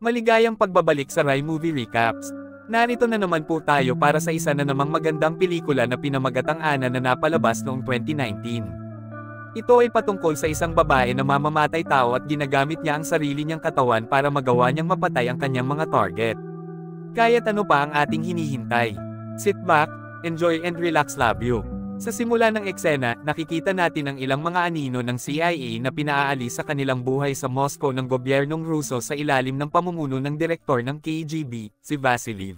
Maligayang pagbabalik sa Rai Movie Recaps. Narito na naman po tayo para sa isa na namang magandang pelikula na pinamagatang Ana na napalabas noong 2019. Ito ay patungkol sa isang babae na mamamatay tao at ginagamit niya ang sarili niyang katawan para magawa niyang mapatay ang kanyang mga target. Kaya't ano pa ang ating hinihintay? Sit back, enjoy and relax, love you. Sa simula ng eksena, nakikita natin ang ilang mga anino ng CIA na pinaalis sa kanilang buhay sa Moscow ng gobyernong Ruso sa ilalim ng pamumuno ng direktor ng KGB, si Vasiliv.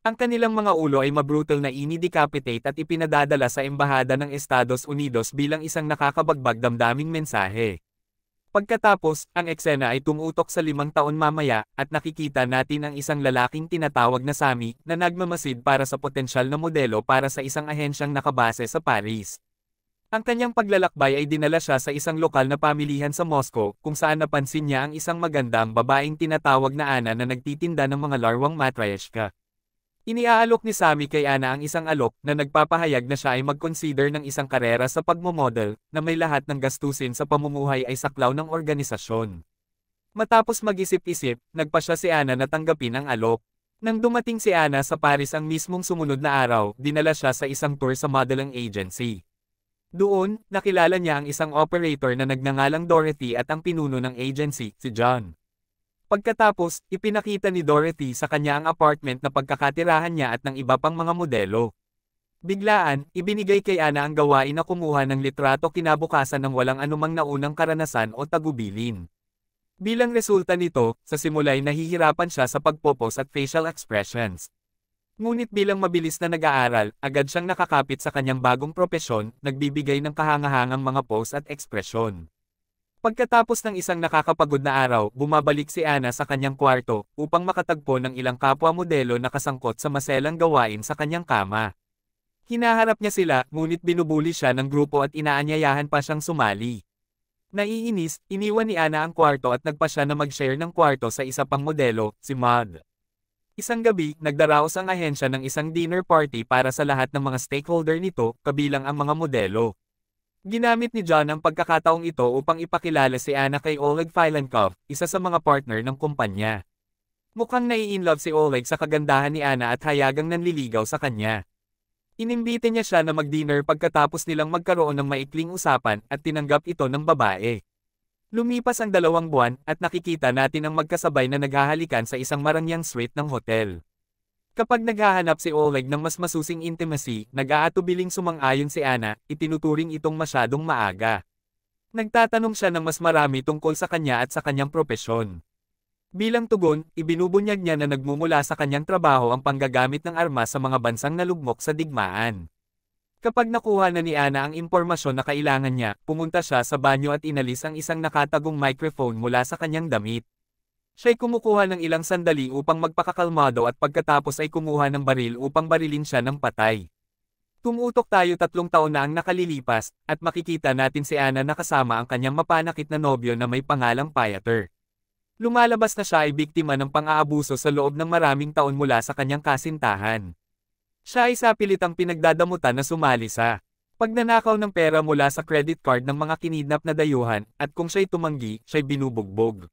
Ang kanilang mga ulo ay mabrutal na ini-decapitate at ipinadadala sa Embahada ng Estados Unidos bilang isang nakakabagbag damdaming mensahe. Pagkatapos, ang eksena ay tumutok sa 5 taon mamaya, at nakikita natin ang isang lalaking tinatawag na Sami, na nagmamasid para sa potensyal na modelo para sa isang ahensyang nakabase sa Paris. Ang kanyang paglalakbay ay dinala siya sa isang lokal na pamilihan sa Moscow, kung saan napansin niya ang isang magandang babaeng tinatawag na Ana na nagtitinda ng mga larwang matryoshka. Iniaalok ni Sami kay Ana ang isang alok na nagpapahayag na siya ay mag-consider ng isang karera sa pagmomodel na may lahat ng gastusin sa pamumuhay ay saklaw ng organisasyon. Matapos mag-isip-isip, nagpa siya si Ana na tanggapin ang alok. Nang dumating si Ana sa Paris ang mismong sumunod na araw, dinala siya sa isang tour sa modeling agency. Doon, nakilala niya ang isang operator na nagngangalang Dorothy at ang pinuno ng agency, si John. Pagkatapos, ipinakita ni Dorothy sa kanya ang apartment na pagkakatirahan niya at ng iba pang mga modelo. Biglaan, ibinigay kay Ana ang gawain na kumuha ng litrato kinabukasan ng walang anumang naunang karanasan o tagubilin. Bilang resulta nito, sa simula'y nahihirapan siya sa pagpopos at facial expressions. Ngunit bilang mabilis na nag-aaral, agad siyang nakakapit sa kanyang bagong propesyon, nagbibigay ng kahangahangang mga pose at ekspresyon. Pagkatapos ng isang nakakapagod na araw, bumabalik si Ana sa kanyang kwarto, upang makatagpo ng ilang kapwa modelo na kasangkot sa maselang gawain sa kanyang kama. Hinaharap niya sila, ngunit binubuli siya ng grupo at inaanyayahan pa siyang sumali. Naiinis, iniwan ni Ana ang kwarto at nagpa siya na mag-share ng kwarto sa isa pang modelo, si Maud. Isang gabi, nagdaraos ang ahensya ng isang dinner party para sa lahat ng mga stakeholder nito, kabilang ang mga modelo. Ginamit ni John ang pagkakataong ito upang ipakilala si Ana kay Oleg Filenkov, isa sa mga partner ng kumpanya. Mukhang nai-inlove si Oleg sa kagandahan ni Ana at hayagang nanliligaw sa kanya. Inimbite niya siya na mag-dinner pagkatapos nilang magkaroon ng maikling usapan at tinanggap ito ng babae. Lumipas ang 2 buwan at nakikita natin ang magkasabay na naghahalikan sa isang marangyang suite ng hotel. Kapag naghahanap si Oleg ng mas masusing intimacy, nag-aatubiling sumang-ayon si Ana, itinuturing itong masyadong maaga. Nagtatanong siya ng mas marami tungkol sa kanya at sa kanyang propesyon. Bilang tugon, ibinubunyag niya na nagmumula sa kanyang trabaho ang panggagamit ng armas sa mga bansang nalugmok sa digmaan. Kapag nakuha na ni Ana ang impormasyon na kailangan niya, pumunta siya sa banyo at inalis ang isang nakatagong microphone mula sa kanyang damit. Siya'y kumukuha ng ilang sandali upang magpakakalmado at pagkatapos ay kumuha ng baril upang barilin siya ng patay. Tumutok tayo 3 taon na ang nakalilipas, at makikita natin si Ana na kasama ang kanyang mapanakit na nobyo na may pangalang Piotr. Lumalabas na siya ay biktima ng pang-aabuso sa loob ng maraming taon mula sa kanyang kasintahan. Siya ay sapilitang pinagdadamutan na sumali sa pagnanakaw ng pera mula sa credit card ng mga kinidnap na dayuhan, at kung siya'y tumanggi, siya'y binubugbog.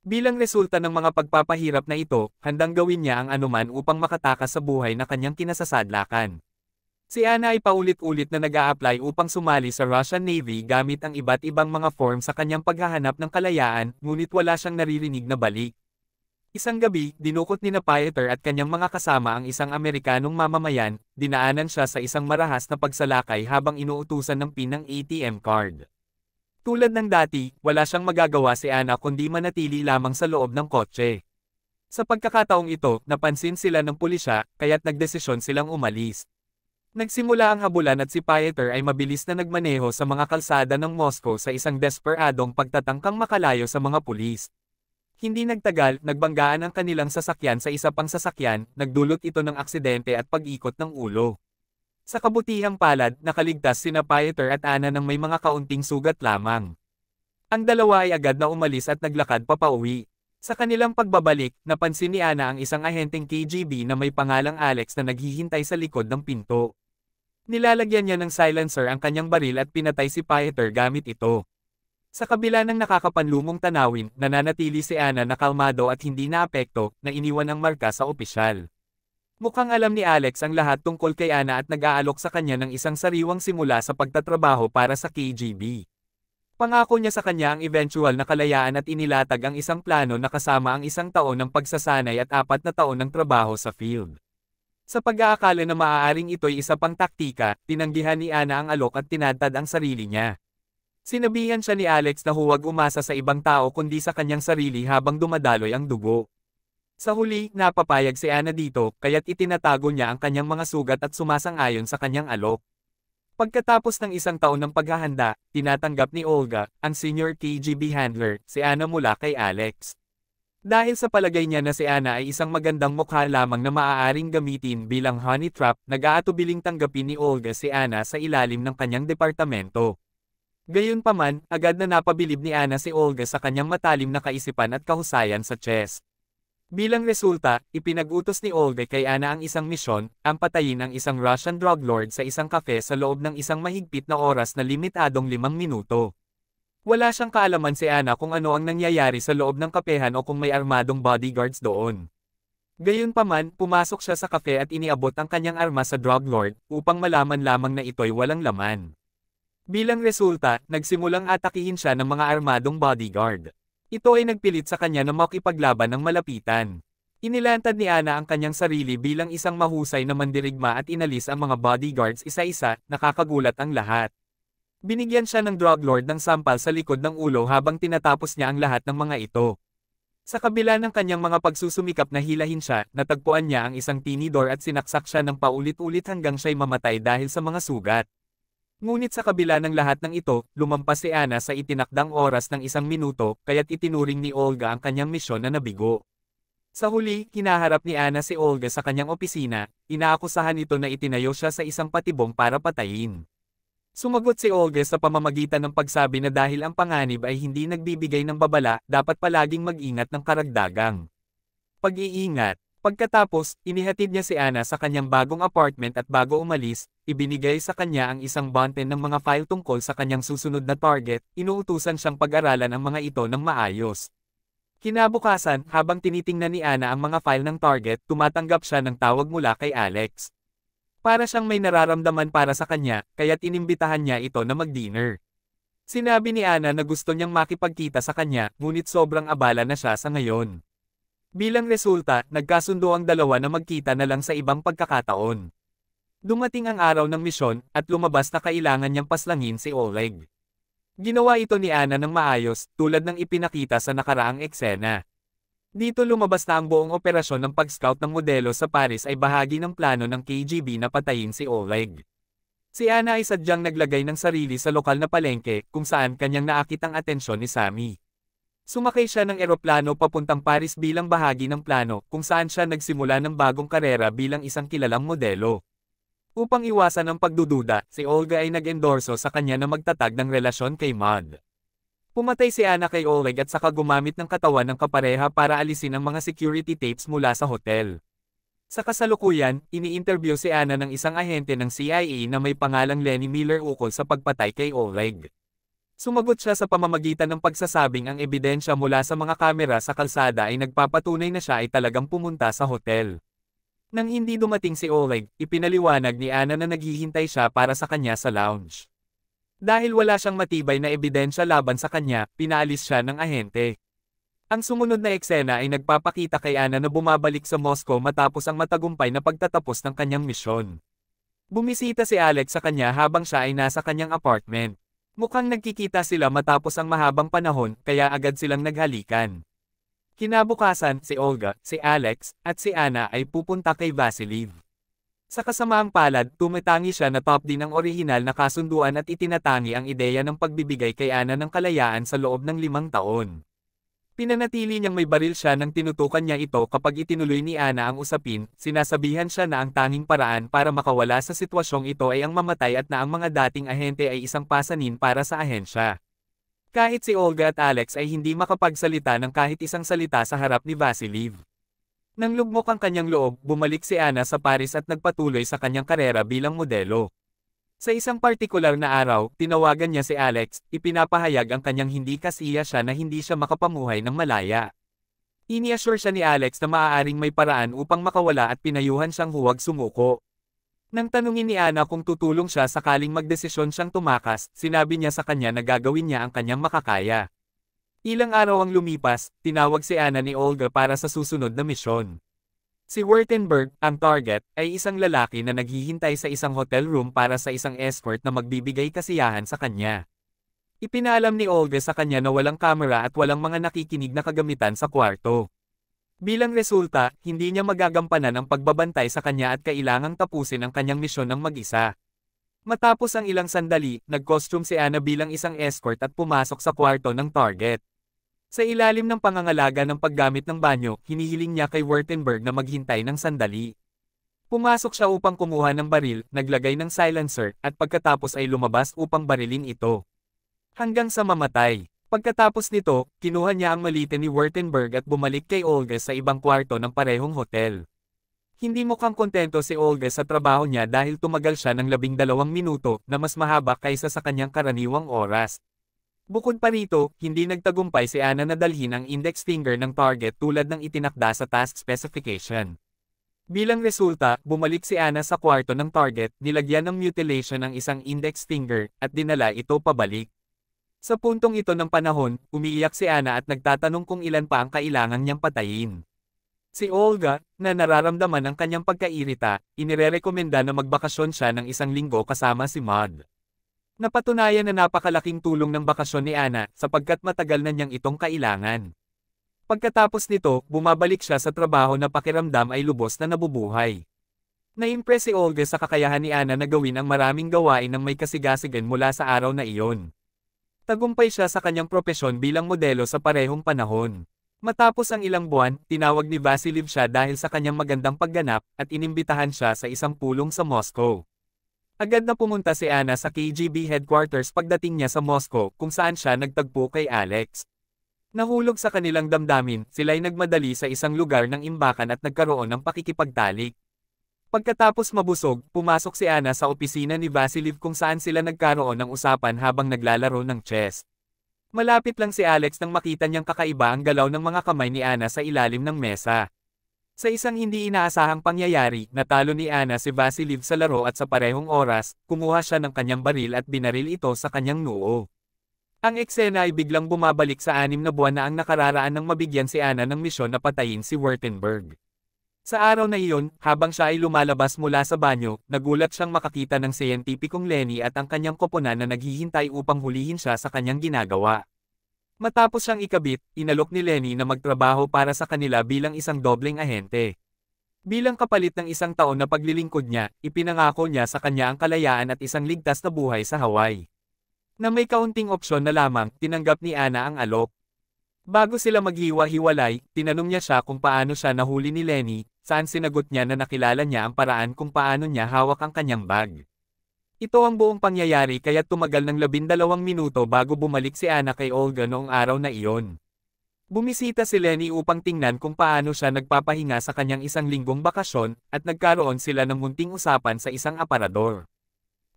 Bilang resulta ng mga pagpapahirap na ito, handang gawin niya ang anuman upang makatakas sa buhay na kanyang kinasasadlakan. Si Ana ay paulit-ulit na nag-a-apply upang sumali sa Russian Navy gamit ang iba't ibang mga form sa kanyang paghahanap ng kalayaan, ngunit wala siyang naririnig na balik. Isang gabi, dinukot ni Piotr at kanyang mga kasama ang isang Amerikanong mamamayan, dinaanan siya sa isang marahas na pagsalakay habang inuutusan ng PIN ng ATM card. Tulad ng dati, wala siyang magagawa si Ana kundi manatili lamang sa loob ng kotse. Sa pagkakataong ito, napansin sila ng pulisya, kaya't nagdesisyon silang umalis. Nagsimula ang habulan at si Piotr ay mabilis na nagmaneho sa mga kalsada ng Moscow sa isang desperadong pagtatangkang makalayo sa mga pulis. Hindi nagtagal, nagbanggaan ang kanilang sasakyan sa isa pang sasakyan, nagdulot ito ng aksidente at pag-ikot ng ulo. Sa kabutihang palad, nakaligtas sina Piotr at Ana ng may mga kaunting sugat lamang. Ang dalawa ay agad na umalis at naglakad papauwi. Sa kanilang pagbabalik, napansin ni Ana ang isang ahenteng KGB na may pangalang Alex na naghihintay sa likod ng pinto. Nilalagyan niya ng silencer ang kanyang baril at pinatay si Piotr gamit ito. Sa kabila ng nakakapanlumong tanawin, nananatili si Ana na kalmado at hindi naapekto, na iniwan ang marka sa opisyal. Mukhang alam ni Alex ang lahat tungkol kay Ana at nag-aalok sa kanya ng isang sariwang simula sa pagtatrabaho para sa KGB. Pangako niya sa kanya ang eventual na kalayaan at inilatag ang isang plano na kasama ang 1 taon ng pagsasanay at 4 na taon ng trabaho sa field. Sa pag-aakala na maaaring ito'y isa pang taktika, tinanggihan ni Ana ang alok at tinadtad ang sarili niya. Sinabihan siya ni Alex na huwag umasa sa ibang tao kundi sa kanyang sarili habang dumadaloy ang dugo. Sa huli, napapayag si Ana dito, kaya't itinatago niya ang kanyang mga sugat at sumasang-ayon sa kanyang alok. Pagkatapos ng 1 taon ng paghahanda, tinatanggap ni Olga, ang senior KGB handler, si Ana mula kay Alex. Dahil sa palagay niya na si Ana ay isang magandang mukha lamang na maaaring gamitin bilang honey trap, nag-aatubiling tanggapin ni Olga si Ana sa ilalim ng kanyang departamento. Gayunpaman, agad na napabilib ni Ana si Olga sa kanyang matalim na kaisipan at kahusayan sa chess. Bilang resulta, ipinag-utos ni Olga kay Ana ang isang misyon, ang patayin ang isang Russian drug lord sa isang kafe sa loob ng isang mahigpit na oras na limitadong 5 minuto. Wala siyang kaalaman si Ana kung ano ang nangyayari sa loob ng kapehan o kung may armadong bodyguards doon. Gayunpaman, pumasok siya sa kafe at iniabot ang kanyang arma sa drug lord, upang malaman lamang na ito'y walang laman. Bilang resulta, nagsimulang atakihin siya ng mga armadong bodyguard. Ito ay nagpilit sa kanya na makipaglaban ng malapitan. Inilantad ni Ana ang kanyang sarili bilang isang mahusay na mandirigma at inalis ang mga bodyguards isa-isa, nakakagulat ang lahat. Binigyan siya ng drug lord ng sampal sa likod ng ulo habang tinatapos niya ang lahat ng mga ito. Sa kabila ng kanyang mga pagsusumikap na hilahin siya, natagpuan niya ang isang tinidor at sinaksak siya ng paulit-ulit hanggang siya'y mamatay dahil sa mga sugat. Ngunit sa kabila ng lahat ng ito, lumampas si Ana sa itinakdang oras ng 1 minuto, kaya't itinuring ni Olga ang kanyang misyon na nabigo. Sa huli, kinaharap ni Ana si Olga sa kanyang opisina, inaakusahan ito na itinayo siya sa isang patibong para patayin. Sumagot si Olga sa pamamagitan ng pagsabi na dahil ang panganib ay hindi nagbibigay ng babala, dapat palaging mag-ingat ng karagdagang pag-iingat. Pagkatapos, inihatid niya si Ana sa kanyang bagong apartment at bago umalis, ibinigay sa kanya ang isang bunten ng mga file tungkol sa kanyang susunod na target, inuutusan siyang pag-aralan ang mga ito ng maayos. Kinabukasan, habang tinitingnan ni Ana ang mga file ng target, tumatanggap siya ng tawag mula kay Alex. Para siyang may nararamdaman para sa kanya, kaya't inimbitahan niya ito na mag-dinner. Sinabi ni Ana na gusto niyang makipagkita sa kanya, ngunit sobrang abala na siya sa ngayon. Bilang resulta, nagkasundo ang dalawa na magkita na lang sa ibang pagkakataon. Dumating ang araw ng misyon, at lumabas na kailangan niyang paslangin si Oleg. Ginawa ito ni Ana ng maayos, tulad ng ipinakita sa nakaraang eksena. Dito lumabas na ang buong operasyon ng pag-scout ng modelo sa Paris ay bahagi ng plano ng KGB na patayin si Oleg. Si Ana ay sadyang naglagay ng sarili sa lokal na palengke, kung saan kanyang naakit ang atensyon ni Sammy. Sumakay siya ng eroplano papuntang Paris bilang bahagi ng plano, kung saan siya nagsimula ng bagong karera bilang isang kilalang modelo. Upang iwasan ang pagdududa, si Olga ay nag-endorso sa kanya na magtatag ng relasyon kay Maud. Pumatay si Ana kay Oleg at saka gumamit ng katawan ng kapareha para alisin ang mga security tapes mula sa hotel. Sa kasalukuyan, ini-interview si Ana ng isang ahente ng CIA na may pangalang Lenny Miller ukol sa pagpatay kay Oleg. Sumagot siya sa pamamagitan ng pagsasabing ang ebidensya mula sa mga kamera sa kalsada ay nagpapatunay na siya ay talagang pumunta sa hotel. Nang hindi dumating si Oleg, ipinaliwanag ni Ana na naghihintay siya para sa kanya sa lounge. Dahil wala siyang matibay na ebidensya laban sa kanya, pinaalis siya ng ahente. Ang sumunod na eksena ay nagpapakita kay Ana na bumabalik sa Moscow matapos ang matagumpay na pagtatapos ng kanyang misyon. Bumisita si Alex sa kanya habang siya ay nasa kanyang apartment. Mukhang nagkikita sila matapos ang mahabang panahon, kaya agad silang naghalikan. Kinabukasan, si Olga, si Alex, at si Ana ay pupunta kay Vasiliv. Sa kasamaang palad, tumitangi siya na top din ang orihinal na kasunduan at itinatangi ang ideya ng pagbibigay kay Ana ng kalayaan sa loob ng 5 taon. Pinanatili niyang may baril siya nang tinutukan niya ito kapag itinuloy ni Ana ang usapin, sinasabihan siya na ang tanging paraan para makawala sa sitwasyong ito ay ang mamatay at na ang mga dating ahente ay isang pasanin para sa ahensya. Kahit si Olga at Alex ay hindi makapagsalita ng kahit isang salita sa harap ni Vasiliv. Nang lugmok ang kanyang loob, bumalik si Ana sa Paris at nagpatuloy sa kanyang karera bilang modelo. Sa isang partikular na araw, tinawagan niya si Alex, ipinapahayag ang kanyang hindi kasiya siya na hindi siya makapamuhay ng malaya. Ini-assure siya ni Alex na maaaring may paraan upang makawala at pinayuhan siyang huwag sumuko. Nang tanungin ni Anna kung tutulong siya sakaling magdesisyon siyang tumakas, sinabi niya sa kanya na gagawin niya ang kanyang makakaya. Ilang araw ang lumipas, tinawag si Anna ni Olga para sa susunod na misyon. Si Wurtenberg, ang target, ay isang lalaki na naghihintay sa isang hotel room para sa isang escort na magbibigay kasiyahan sa kanya. Ipinaalam ni Olga sa kanya na walang kamera at walang mga nakikinig na kagamitan sa kwarto. Bilang resulta, hindi niya magagampanan ang pagbabantay sa kanya at kailangang tapusin ang kanyang misyon ng mag-isa. Matapos ang ilang sandali, nag-costume si Anna bilang isang escort at pumasok sa kwarto ng target. Sa ilalim ng pangangalaga ng paggamit ng banyo, hinihiling niya kay Wurtenberg na maghintay ng sandali. Pumasok siya upang kumuha ng baril, naglagay ng silencer, at pagkatapos ay lumabas upang barilin ito. Hanggang sa mamatay. Pagkatapos nito, kinuha niya ang malite ni Wurtenberg at bumalik kay Olga sa ibang kwarto ng parehong hotel. Hindi mukhang kontento si Olga sa trabaho niya dahil tumagal siya ng 12 minuto na mas mahaba kaysa sa kanyang karaniwang oras. Bukod pa rito, hindi nagtagumpay si Anna na dalhin ang index finger ng target tulad ng itinakda sa task specification. Bilang resulta, bumalik si Anna sa kwarto ng target, nilagyan ng mutilation ang isang index finger, at dinala ito pabalik. Sa puntong ito ng panahon, umiiyak si Anna at nagtatanong kung ilan pa ang kailangan niyang patayin. Si Olga, na nararamdaman ang kanyang pagkairita, inirerekomenda na magbakasyon siya ng 1 linggo kasama si Maud. Napatunayan na napakalaking tulong ng bakasyon ni Anna sapagkat matagal na niyang itong kailangan. Pagkatapos nito, bumabalik siya sa trabaho na pakiramdam ay lubos na nabubuhay. Na-impress si Olga sa kakayahan ni Anna na gawin ang maraming gawain ng may kasigasigan mula sa araw na iyon. Tagumpay siya sa kanyang propesyon bilang modelo sa parehong panahon. Matapos ang ilang buwan, tinawag ni Vasiliev siya dahil sa kanyang magandang pagganap at inimbitahan siya sa isang pulong sa Moscow. Agad na pumunta si Anna sa KGB headquarters pagdating niya sa Moscow kung saan siya nagtagpo kay Alex. Nahulog sa kanilang damdamin, sila'y nagmadali sa isang lugar ng imbakan at nagkaroon ng pakikipagtalik. Pagkatapos mabusog, pumasok si Anna sa opisina ni Vasiliev kung saan sila nagkaroon ng usapan habang naglalaro ng chess. Malapit lang si Alex nang makita niyang kakaiba ang galaw ng mga kamay ni Anna sa ilalim ng mesa. Sa isang hindi inaasahang pangyayari, natalo ni Anna si Vasiliev sa laro at sa parehong oras, kumuha siya ng kanyang baril at binaril ito sa kanyang noo. Ang eksena ay biglang bumabalik sa 6 na buwan na ang nakararaan nang mabigyan si Anna ng misyon na patayin si Wurtenberg. Sa araw na iyon, habang siya ay lumalabas mula sa banyo, nagulat siyang makakita ng siyentipikong Lenny at ang kanyang koponan na naghihintay upang hulihin siya sa kanyang ginagawa. Matapos siyang ikabit, inalok ni Lenny na magtrabaho para sa kanila bilang isang dobleng ahente. Bilang kapalit ng 1 taon na paglilingkod niya, ipinangako niya sa kanya ang kalayaan at isang ligtas na buhay sa Hawaii. Na may kaunting opsyon na lamang, tinanggap ni Anna ang alok. Bago sila maghiwa-hiwalay, tinanong niya siya kung paano siya nahuli ni Lenny, saan sinagot niya na nakilala niya ang paraan kung paano niya hawak ang kanyang bag. Ito ang buong pangyayari kaya tumagal ng 12 minuto bago bumalik si Anna kay Olga noong araw na iyon. Bumisita si Lenny upang tingnan kung paano siya nagpapahinga sa kanyang 1 linggong bakasyon, at nagkaroon sila ng munting usapan sa isang aparador.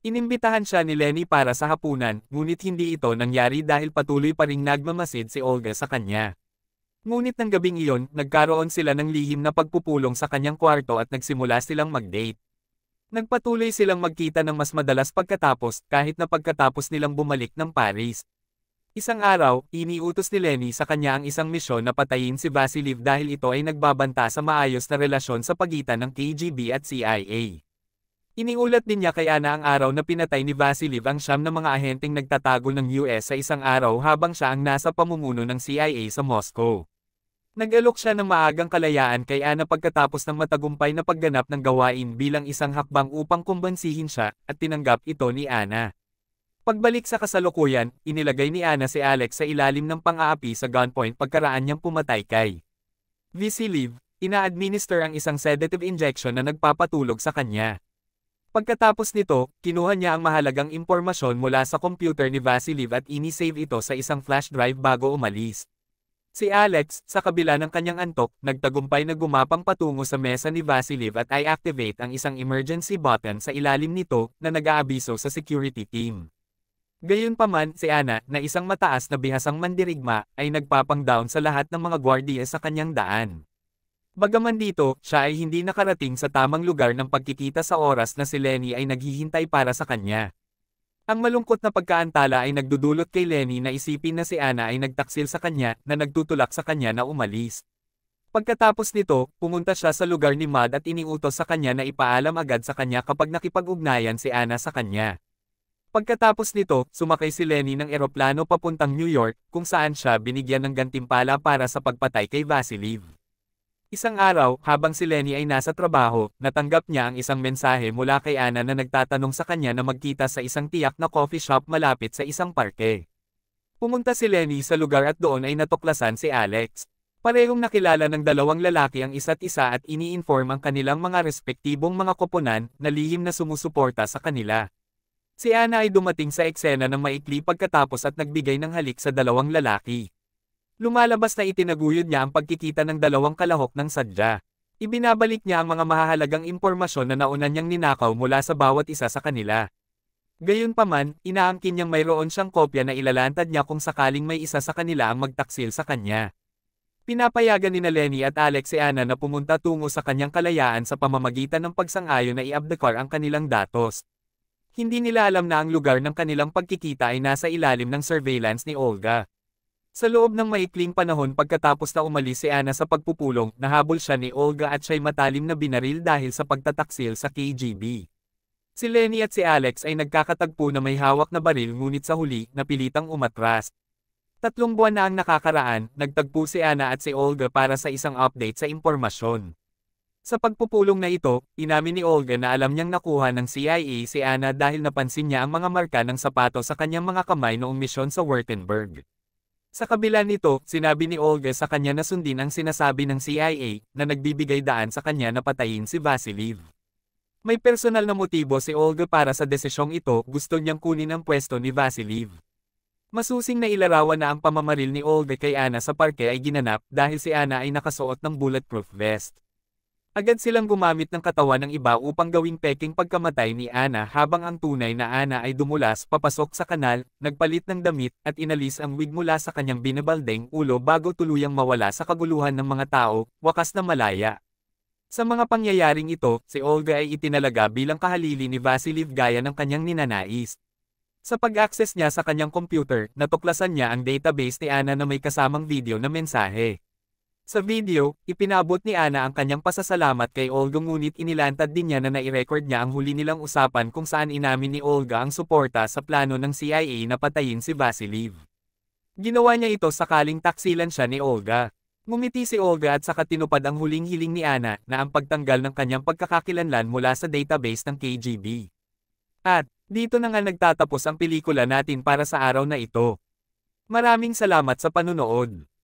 Inimbitahan siya ni Lenny para sa hapunan, ngunit hindi ito nangyari dahil patuloy pa ring nagmamasid si Olga sa kanya. Ngunit ng gabing iyon, nagkaroon sila ng lihim na pagpupulong sa kanyang kwarto at nagsimula silang mag-date. Nagpatuloy silang magkita ng mas madalas pagkatapos, kahit na pagkatapos nilang bumalik ng Paris. Isang araw, iniutos ni Lenny sa kanya ang isang misyon na patayin si Vasiliev dahil ito ay nagbabanta sa maayos na relasyon sa pagitan ng KGB at CIA. Iniulat din niya kay Anna ang araw na pinatay ni Vasiliev ang 9 na mga ahenteng nagtatago ng US sa isang araw habang siya ang nasa pamumuno ng CIA sa Moscow. Nag-alok siya ng maagang kalayaan kay Anna pagkatapos ng matagumpay na pagganap ng gawain bilang isang hakbang upang kumbansihin siya, at tinanggap ito ni Anna. Pagbalik sa kasalukuyan, inilagay ni Anna si Alex sa ilalim ng pang-aapi sa gunpoint pagkaraan niyang pumatay kay Vasiliev. Ina-administer ang isang sedative injection na nagpapatulog sa kanya. Pagkatapos nito, kinuha niya ang mahalagang impormasyon mula sa computer ni Vasiliev at ini-save ito sa isang flash drive bago umalis. Si Alex, sa kabila ng kanyang antok, nagtagumpay na gumapang patungo sa mesa ni Vasiliev at i-activate ang isang emergency button sa ilalim nito na nag-aabiso sa security team. Gayunpaman, si Ana, na isang mataas na bihasang mandirigma, ay nagpapang-down sa lahat ng mga gwardiya sa kanyang daan. Bagaman dito, siya ay hindi nakarating sa tamang lugar ng pagkikita sa oras na si Lenny ay naghihintay para sa kanya. Ang malungkot na pagkaantala ay nagdudulot kay Lenny na isipin na si Ana ay nagtaksil sa kanya na nagtutulak sa kanya na umalis. Pagkatapos nito, pumunta siya sa lugar ni Mad at iniutos sa kanya na ipaalam agad sa kanya kapag nakipag-ugnayan si Ana sa kanya. Pagkatapos nito, sumakay si Lenny ng eroplano papuntang New York, kung saan siya binigyan ng gantimpala para sa pagpatay kay Vasiliev. Isang araw, habang si Lenny ay nasa trabaho, natanggap niya ang isang mensahe mula kay Ana na nagtatanong sa kanya na magkita sa isang tiyak na coffee shop malapit sa isang parke. Pumunta si Lenny sa lugar at doon ay natuklasan si Alex. Parehong nakilala ng dalawang lalaki ang isa't isa at ini-inform ang kanilang mga respektibong mga koponan na lihim na sumusuporta sa kanila. Si Ana ay dumating sa eksena ng maikli pagkatapos at nagbigay ng halik sa dalawang lalaki. Lumalabas na itinaguyod niya ang pagkikita ng dalawang kalahok ng sadya. Ibinabalik niya ang mga mahahalagang impormasyon na nauna niyang ninakaw mula sa bawat isa sa kanila. Gayunpaman, inaangkin niyang mayroon siyang kopya na ilalantad niya kung sakaling may isa sa kanila ang magtaksil sa kanya. Pinapayagan ni Lenny at Alex si Ana na pumunta tungo sa kanyang kalayaan sa pamamagitan ng pagsang-ayon na i-abdicate ang kanilang datos. Hindi nila alam na ang lugar ng kanilang pagkikita ay nasa ilalim ng surveillance ni Olga. Sa loob ng maikling panahon pagkatapos na umalis si Ana sa pagpupulong, nahabol siya ni Olga at siya'y matalim na binaril dahil sa pagtataksil sa KGB. Si Lenny at si Alex ay nagkakatagpo na may hawak na baril ngunit sa huli, napilitang umatras. 3 buwan na ang nakakaraan, nagtagpo si Ana at si Olga para sa isang update sa impormasyon. Sa pagpupulong na ito, inamin ni Olga na alam niyang nakuha ng CIA si Ana dahil napansin niya ang mga marka ng sapato sa kanyang mga kamay noong misyon sa Württemberg. Sa kabila nito, sinabi ni Olga sa kanya na sundin ang sinasabi ng CIA na nagbibigay daan sa kanya na patayin si Vasiliev. May personal na motibo si Olga para sa desisyong ito, gusto niyang kunin ang pwesto ni Vasiliev. Masusing na ilarawan na ang pamamaril ni Olga kay Ana sa parke ay ginanap dahil si Ana ay nakasuot ng bulletproof vest. Agad silang gumamit ng katawan ng iba upang gawing peking pagkamatay ni Ana habang ang tunay na Ana ay dumulas papasok sa kanal, nagpalit ng damit at inalis ang wig mula sa kanyang binabaldeng ulo bago tuluyang mawala sa kaguluhan ng mga tao, wakas na malaya. Sa mga pangyayaring ito, si Olga ay itinalaga bilang kahalili ni Vasiliev gaya ng kanyang ninanais. Sa pag-access niya sa kanyang computer, natuklasan niya ang database ni Ana na may kasamang video na mensahe. Sa video, ipinabot ni Ana ang kanyang pasasalamat kay Olga ngunit inilantad din niya na nai-record niya ang huli nilang usapan kung saan inamin ni Olga ang suporta sa plano ng CIA na patayin si Vasiliev. Ginawa niya ito sakaling taksilan siya ni Olga. Ngumiti si Olga at saka tinupad ang huling hiling ni Ana na ang pagtanggal ng kanyang pagkakakilanlan mula sa database ng KGB. At, dito na nga nagtatapos ang pelikula natin para sa araw na ito. Maraming salamat sa panunood.